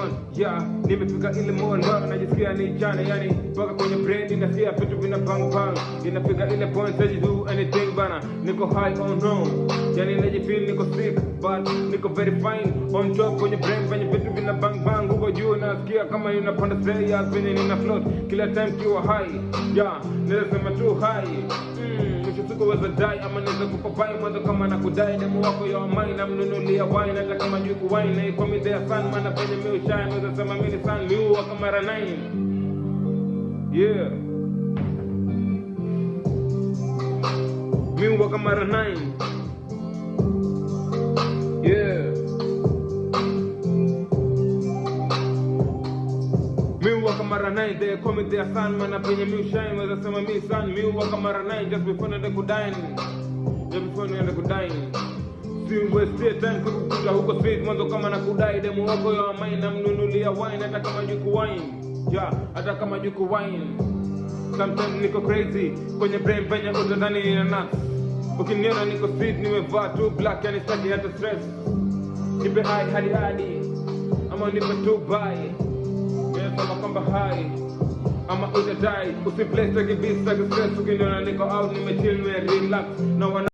on, yeah. Nimefika ile mall, najisikia ni jana, yani mpaka kwenye brain inasikia vitu vina bang bang. Inafika ile point that you do anything bana. Niko high on no, yani najifeel niko sick but niko very fine. On top kwenye brain kwenye vitu vina bang bang. Huko juu nasikia kama unapanda stairs venye nina float kila time kiwa high, yeah. Nilisema tu high, mwisho weza die ama naweza kupapai mwanzo kama nakudai. Demu wako ya amai na mnunulia wine hata kama juu kuwine. Na iko mi there sun mana penye mi ushine. Naweza sema mi ni sun miuwa kama mara 9, yeah. Miuwa kama mara 9, yeah. Miuwa kama mara 9, they call me their son, mana penye mi ushine. Weza sema mi sun miuwa kama mara 9, just before nende kudine. Just before nende kudine. Si waste time kukukuta huko street mwanzo kama nakudai. Demu wako ya amai na mnunulia wine hata kama juku wine, yeah. Hata kama juku wine. Sometimes niko crazy kwenye brain penye utadhani nina nuts. Ukiniona niko street nimevaa tu black yani sitaki hata stress. Nipe high hadi hadi ama nipe tu bye. Sema kwamba high ama utadai. Usiplay staki beat staki stress. Ukiniona niko out nimechill nime relax na